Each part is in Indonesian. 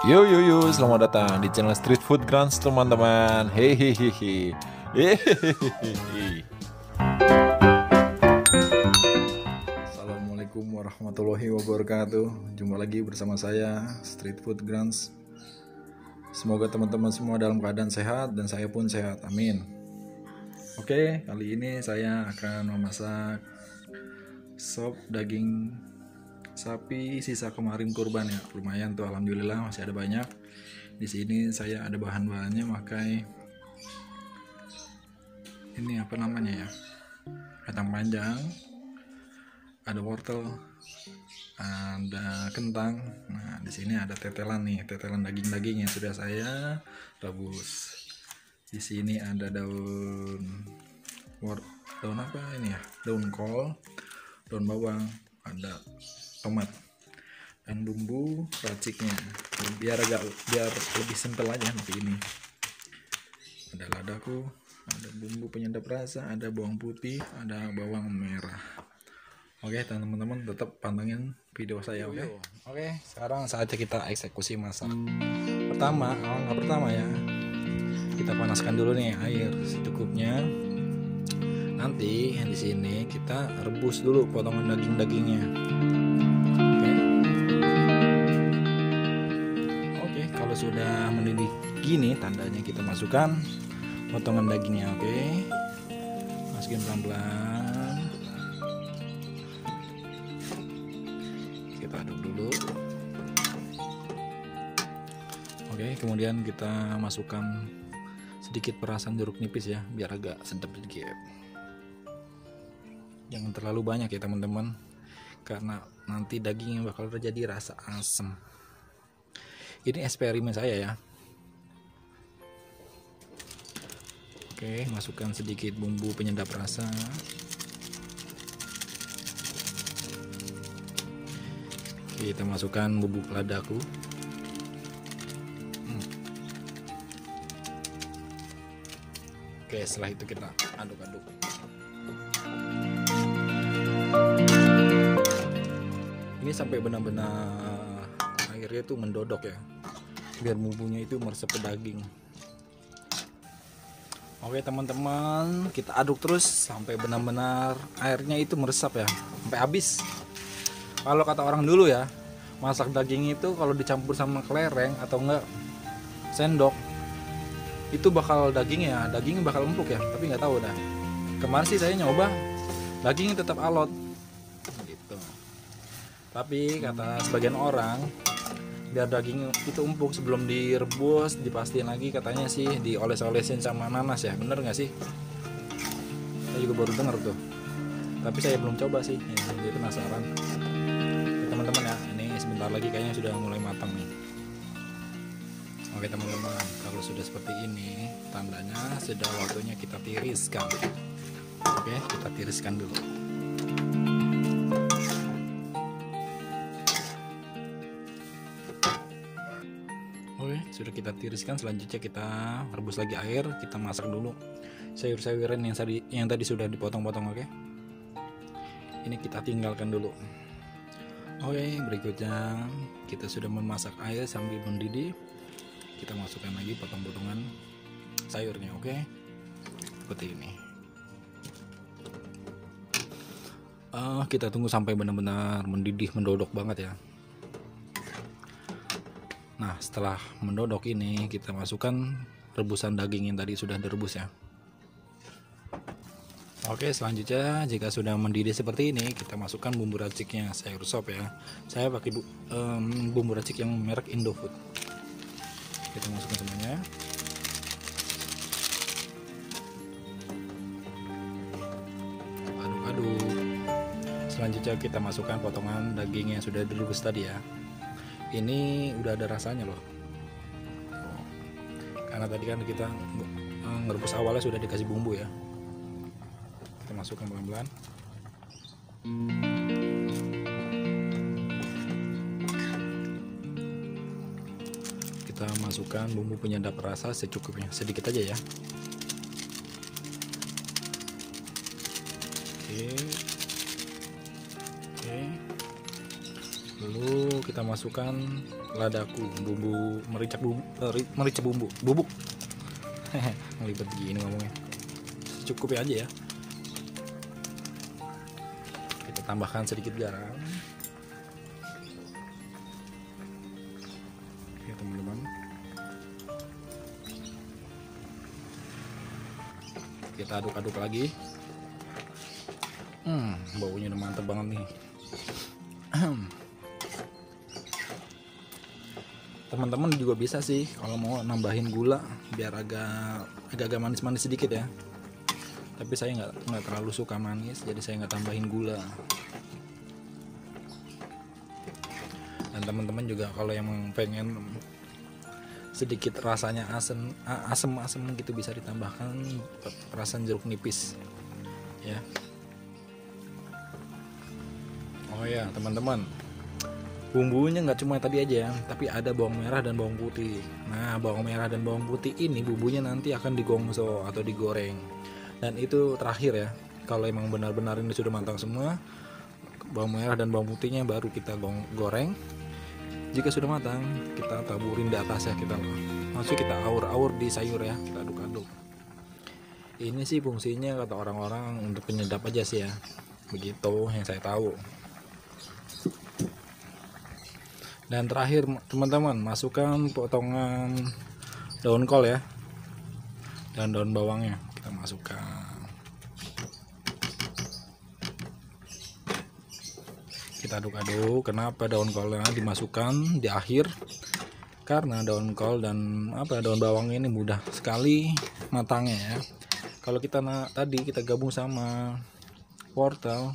Yo yo yo, selamat datang di channel Street Food Grants teman-teman. Hehehe. Hehehe. Assalamualaikum warahmatullahi wabarakatuh. Jumpa lagi bersama saya Street Food Grants. Semoga teman-teman semua dalam keadaan sehat dan saya pun sehat. Amin. Oke, kali ini saya akan memasak sop daging sapi sisa kemarin kurban ya. Lumayan tuh, alhamdulillah masih ada banyak. Di sini saya ada bahan-bahannya, pakai ini apa namanya ya, kacang panjang, ada wortel, ada kentang. Nah, di sini ada tetelan nih, tetelan daging-daging yang sudah saya rebus. Di sini ada daun apa ini ya, daun kol, daun bawang, ada tomat dan bumbu raciknya biar lebih simpel aja seperti ini. Ada ladaku, ada bumbu penyedap rasa, ada bawang putih, ada bawang merah. Oke teman-teman, tetap pantengin video saya. Oke, sekarang saatnya kita eksekusi masak. Langkah pertama ya, kita panaskan dulu nih air secukupnya. Nanti yang di sini kita rebus dulu potongan daging-dagingnya. Oke, kalau sudah mendidih gini tandanya kita masukkan potongan dagingnya. Oke, masukin pelan-pelan. Kita aduk dulu. Oke, kemudian kita masukkan sedikit perasan jeruk nipis ya, biar agak sedap sedikit. Jangan terlalu banyak ya teman-teman, karena nanti dagingnya bakal terjadi rasa asam. Ini eksperimen saya ya. Oke, masukkan sedikit bumbu penyedap rasa. Kita masukkan bubuk ladaku. Oke, setelah itu kita aduk-aduk. Ini sampai benar-benar airnya itu mendodok ya, biar bumbunya itu meresap ke daging. Oke teman-teman, kita aduk terus sampai benar-benar airnya itu meresap ya, sampai habis. Kalau kata orang dulu ya, masak daging itu kalau dicampur sama kelereng atau enggak sendok, itu bakal dagingnya bakal empuk ya, tapi nggak tahu dah. Kemarin sih saya nyoba, dagingnya tetap alot gitu. Tapi kata sebagian orang, biar daging itu empuk sebelum direbus, dipastiin lagi katanya sih dioles-olesin sama nanas ya. Bener nggak sih? Saya juga baru dengar tuh, tapi saya belum coba sih ya, jadi penasaran ya, teman-teman ya. Ini sebentar lagi kayaknya sudah mulai matang nih. Oke teman-teman, kalau sudah seperti ini tandanya sudah waktunya kita tiriskan. Oke, kita tiriskan dulu. Oke, sudah kita tiriskan. Selanjutnya kita rebus lagi air, kita masak dulu sayur-sayuran yang tadi sudah dipotong-potong. Oke, ini kita tinggalkan dulu. Oke, berikutnya kita sudah memasak air sambil mendidih. Kita masukkan lagi potong-potongan sayurnya. Oke, seperti ini. Kita tunggu sampai benar-benar mendidih, mendodok banget ya. Nah, setelah mendodok ini kita masukkan rebusan daging yang tadi sudah direbus ya. Oke, selanjutnya jika sudah mendidih seperti ini, kita masukkan bumbu raciknya, sayur sop ya. Saya pakai bumbu racik yang merek Indofood. Kita masukkan semuanya. Aduk-aduk. Selanjutnya kita masukkan potongan daging yang sudah direbus tadi ya. Ini udah ada rasanya loh, karena tadi kan kita ngerebus awalnya sudah dikasih bumbu ya. Kita masukkan pelan-pelan. Kita masukkan bumbu penyedap rasa secukupnya, sedikit aja ya. Oke. Lalu kita masukkan ladaku, bumbu merica bubuk. Ngelibet gini ngomongnya. Cukup aja ya. Kita tambahkan sedikit garam. Oke teman-teman. Kita aduk-aduk lagi. Baunya udah mantep banget nih. Teman-teman juga bisa sih kalau mau nambahin gula biar agak manis-manis sedikit ya. Tapi saya nggak terlalu suka manis, jadi saya nggak tambahin gula. Dan teman-teman juga kalau yang pengen sedikit rasanya asem gitu bisa ditambahkan perasan jeruk nipis ya. Oh ya teman-teman, bumbunya nggak cuma tadi aja, tapi ada bawang merah dan bawang putih. Nah, bawang merah dan bawang putih ini bumbunya nanti akan digongso atau digoreng. Dan itu terakhir ya. Kalau emang benar-benar ini sudah matang semua, bawang merah dan bawang putihnya baru kita goreng. Jika sudah matang, kita taburin di atas ya, kita aur-aur di sayur ya, kita aduk-aduk. Ini sih fungsinya kata orang-orang untuk penyedap aja sih ya. Begitu yang saya tahu. Dan terakhir teman-teman, masukkan potongan daun kol ya, dan daun bawangnya kita masukkan. Kita aduk-aduk. Kenapa daun kolnya dimasukkan di akhir? Karena daun kol dan daun bawang ini mudah sekali matangnya ya. Kalau tadi kita gabung sama wortel,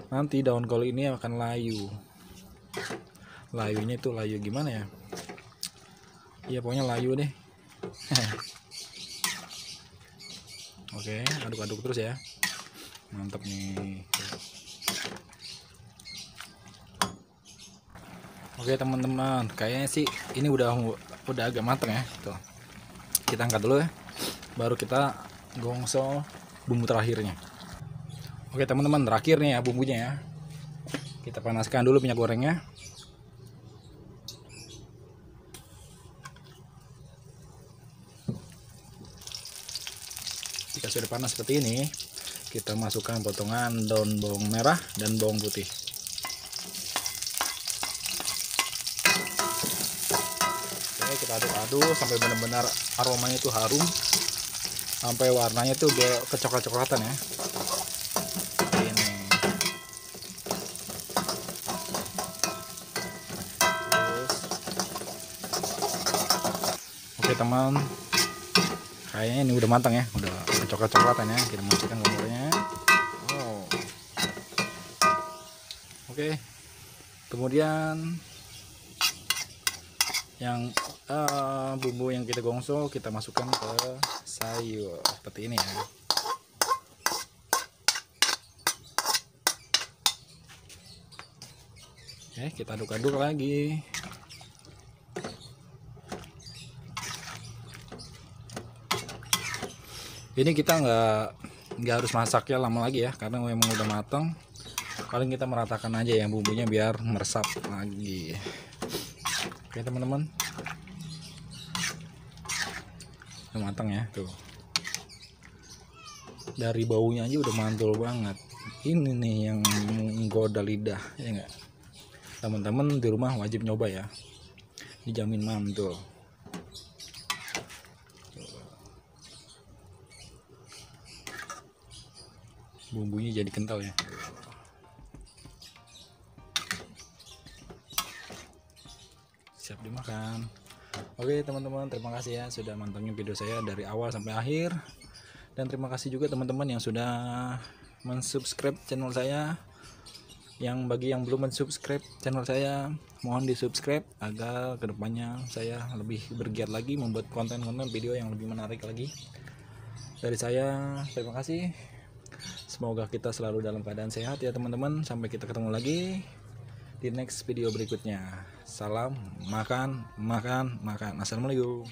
nanti daun kol ini akan layu. Layunya itu layu gimana ya? Iya pokoknya layu deh. Oke, aduk-aduk terus ya. Mantap nih. Oke teman-teman, kayaknya sih ini udah agak matang ya. Tuh. Kita angkat dulu ya. Baru kita gongso bumbu terakhirnya. Oke teman-teman, terakhir nih ya bumbunya ya. Kita panaskan dulu minyak gorengnya. Jika sudah panas seperti ini, kita masukkan potongan daun bawang merah dan bawang putih. Oke, kita aduk-aduk sampai benar-benar aromanya itu harum, sampai warnanya itu udah kecoklat-coklatan ya. Ini. Oke teman, kayaknya ini udah matang ya, udah coklat-coklatan ya. Kita masukkan kompornya. Oke, kemudian yang bumbu yang kita gongso kita masukkan ke sayur seperti ini ya. Oke, kita aduk-aduk lagi. Ini kita nggak harus masaknya lama lagi ya, karena memang udah matang. Paling kita meratakan aja ya bumbunya biar meresap lagi. Oke teman-teman, udah matang ya tuh. Dari baunya aja udah mantul banget. Ini nih yang menggoda lidah ya enggak? Teman-teman di rumah wajib nyoba ya, dijamin mantul. Bumbunya jadi kental ya. Siap dimakan. Oke teman-teman, terima kasih ya sudah mantengin video saya dari awal sampai akhir. Dan terima kasih juga teman-teman yang sudah mensubscribe channel saya. Bagi yang belum mensubscribe channel saya, mohon di subscribe agar kedepannya saya lebih bergiat lagi membuat konten-konten video yang lebih menarik lagi. Dari saya, terima kasih. Semoga kita selalu dalam keadaan sehat ya teman-teman. Sampai kita ketemu lagi di next video berikutnya. Salam makan. Assalamualaikum.